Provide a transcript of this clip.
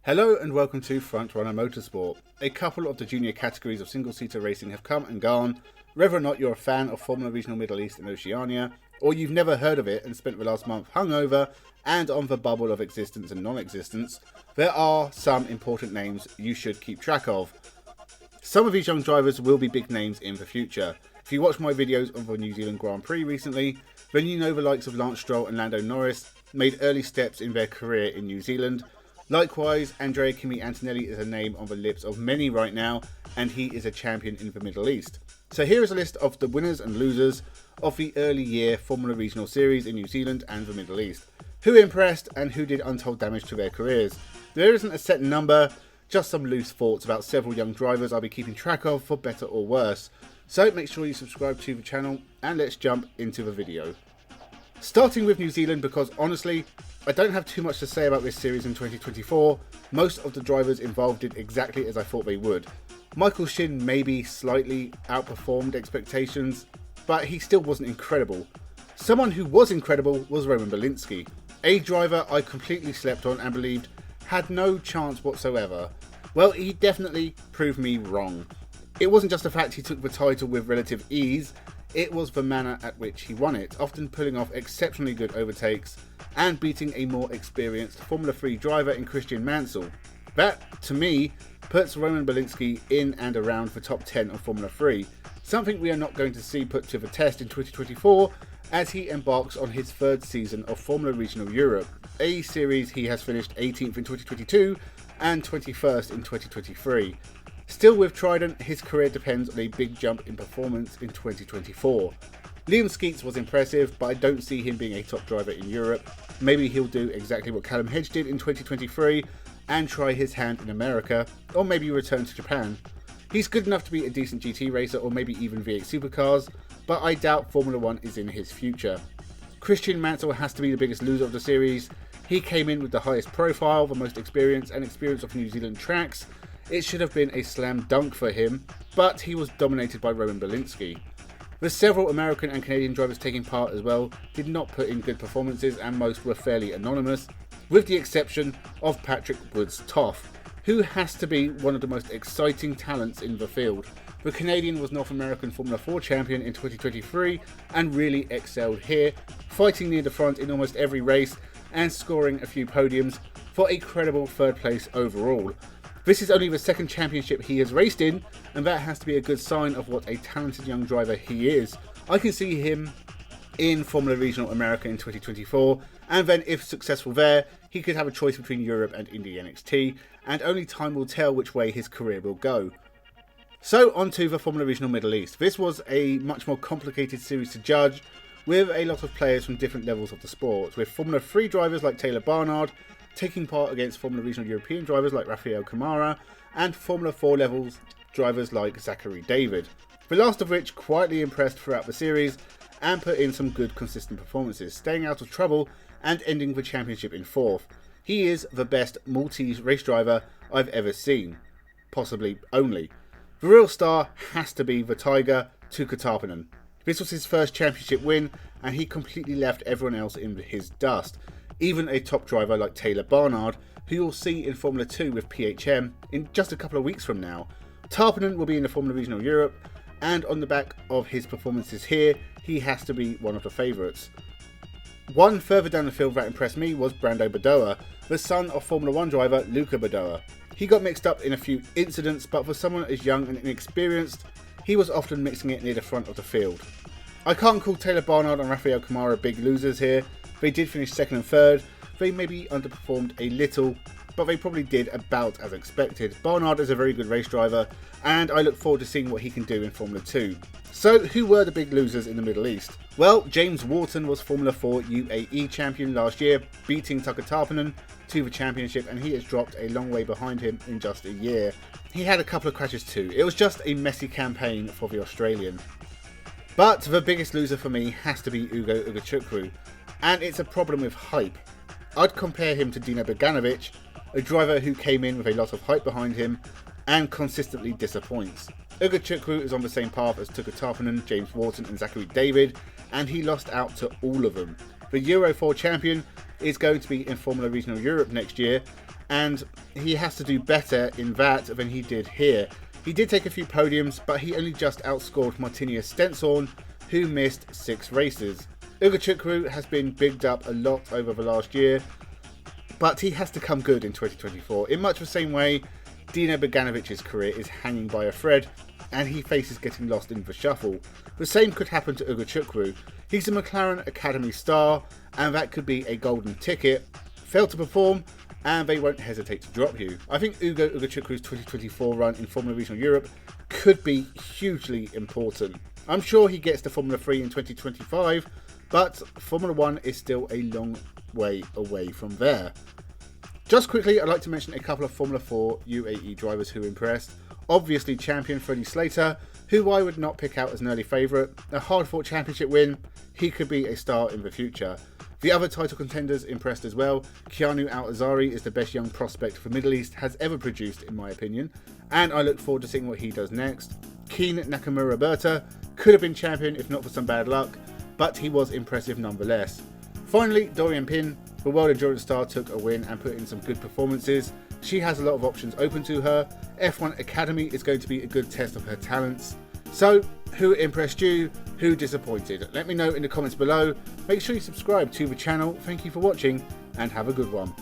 Hello and welcome to Frontrunner Motorsport. A couple of the junior categories of single-seater racing have come and gone. Whether or not you're a fan of Formula Regional Middle East and Oceania, or you've never heard of it and spent the last month hungover and on the bubble of existence and non-existence, there are some important names you should keep track of. Some of these young drivers will be big names in the future. If you watched my videos on the New Zealand Grand Prix recently, then you know the likes of Lance Stroll and Lando Norris made early steps in their career in New Zealand. Likewise, Andrea Kimi Antonelli is a name on the lips of many right now, and he is a champion in the Middle East. So here is a list of the winners and losers of the early year Formula Regional Series in New Zealand and the Middle East. Who impressed and who did untold damage to their careers. There isn't a set number, just some loose thoughts about several young drivers I'll be keeping track of for better or worse. So make sure you subscribe to the channel and let's jump into the video. Starting with New Zealand, because honestly, I don't have too much to say about this series in 2024. Most of the drivers involved did exactly as I thought they would. Michael Shin maybe slightly outperformed expectations, but he still wasn't incredible. Someone who was incredible was Roman Belinsky, a driver I completely slept on and believed had no chance whatsoever. Well, he definitely proved me wrong. It wasn't just the fact he took the title with relative ease, it was the manner at which he won it, often pulling off exceptionally good overtakes and beating a more experienced Formula 3 driver in Christian Mansell. That, to me, puts Roman Belinsky in and around the top 10 of Formula 3, something we are not going to see put to the test in 2024 as he embarks on his third season of Formula Regional Europe, a series he has finished 18th in 2022 and 21st in 2023. Still with Trident, his career depends on a big jump in performance in 2024. Liam Skeets was impressive, but I don't see him being a top driver in Europe. Maybe he'll do exactly what Callum Hedge did in 2023 and try his hand in America, or maybe return to Japan. He's good enough to be a decent GT racer or maybe even V8 supercars, but I doubt Formula 1 is in his future. Christian Mansell has to be the biggest loser of the series. He came in with the highest profile, the most experience of New Zealand tracks. It should have been a slam dunk for him, but he was dominated by Roman Belinsky. The several American and Canadian drivers taking part as well did not put in good performances, and most were fairly anonymous, with the exception of Patrick Woods-Toff, who has to be one of the most exciting talents in the field. The Canadian was North American Formula 4 champion in 2023 and really excelled here, fighting near the front in almost every race and scoring a few podiums for a credible third place overall. This is only the second championship he has raced in, and that has to be a good sign of what a talented young driver he is. I can see him in Formula Regional America in 2024, and then if successful there, he could have a choice between Europe and Indy NXT, and only time will tell which way his career will go. So on to the Formula Regional Middle East. This was a much more complicated series to judge, with a lot of players from different levels of the sport, with Formula 3 drivers like Taylor Barnard taking part against Formula Regional European drivers like Rafael Kamara, and Formula 4 levels drivers like Zachary David, the last of which quietly impressed throughout the series and put in some good consistent performances, staying out of trouble and ending the championship in 4th. He is the best Maltese race driver I've ever seen, possibly only. The real star has to be the Tiger, Tuukka Tarppanen. This was his first championship win and he completely left everyone else in his dust. Even a top driver like Taylor Barnard, who you'll see in Formula 2 with PHM in just a couple of weeks from now. Tarppanen will be in the Formula Regional Europe, and on the back of his performances here, he has to be one of the favourites. One further down the field that impressed me was Brando Badoa, the son of Formula 1 driver Luca Badoa. He got mixed up in a few incidents, but for someone as young and inexperienced, he was often mixing it near the front of the field. I can't call Taylor Barnard and Rafael Kamara big losers here. They did finish second and third. They maybe underperformed a little, but they probably did about as expected. Barnard is a very good race driver, and I look forward to seeing what he can do in Formula 2. So, who were the big losers in the Middle East? Well, James Wharton was Formula 4 U.A.E champion last year, beating Tuukka Tarppanen to the championship, and he has dropped a long way behind him in just a year. He had a couple of crashes too. It was just a messy campaign for the Australian. But the biggest loser for me has to be Ugo Ugachukwu, and it's a problem with hype. I'd compare him to Dino Beganovic, a driver who came in with a lot of hype behind him and consistently disappoints. Ugachukwu is on the same path as Tuukka Tarppanen, James Wharton and Zachary David, and he lost out to all of them. The Euro 4 champion is going to be in Formula Regional Europe next year, and he has to do better in that than he did here. He did take a few podiums, but he only just outscored Martinius Stensorn, who missed 6 races. Ugochukwu has been bigged up a lot over the last year, but he has to come good in 2024. In much the same way, Dino Boganovic's career is hanging by a thread, and he faces getting lost in the shuffle. The same could happen to Ugochukwu. He's a McLaren Academy star, and that could be a golden ticket. Fail to perform, and they won't hesitate to drop you. I think Ugochukwu's 2024 run in Formula Regional Europe could be hugely important. I'm sure he gets to Formula 3 in 2025, but Formula 1 is still a long way away from there. Just quickly, I'd like to mention a couple of Formula 4 U.A.E drivers who impressed. Obviously, champion Freddie Slater, who I would not pick out as an early favourite. A hard-fought championship win, he could be a star in the future. The other title contenders impressed as well. Keanu Al-Azari is the best young prospect the Middle East has ever produced, in my opinion, and I look forward to seeing what he does next. Keen Nakamura Berta could have been champion if not for some bad luck, but he was impressive nonetheless. Finally, Dorian Pin, the World Endurance star, took a win and put in some good performances. She has a lot of options open to her. F1 Academy is going to be a good test of her talents. So, who impressed you? Who disappointed? Let me know in the comments below. Make sure you subscribe to the channel. Thank you for watching and have a good one.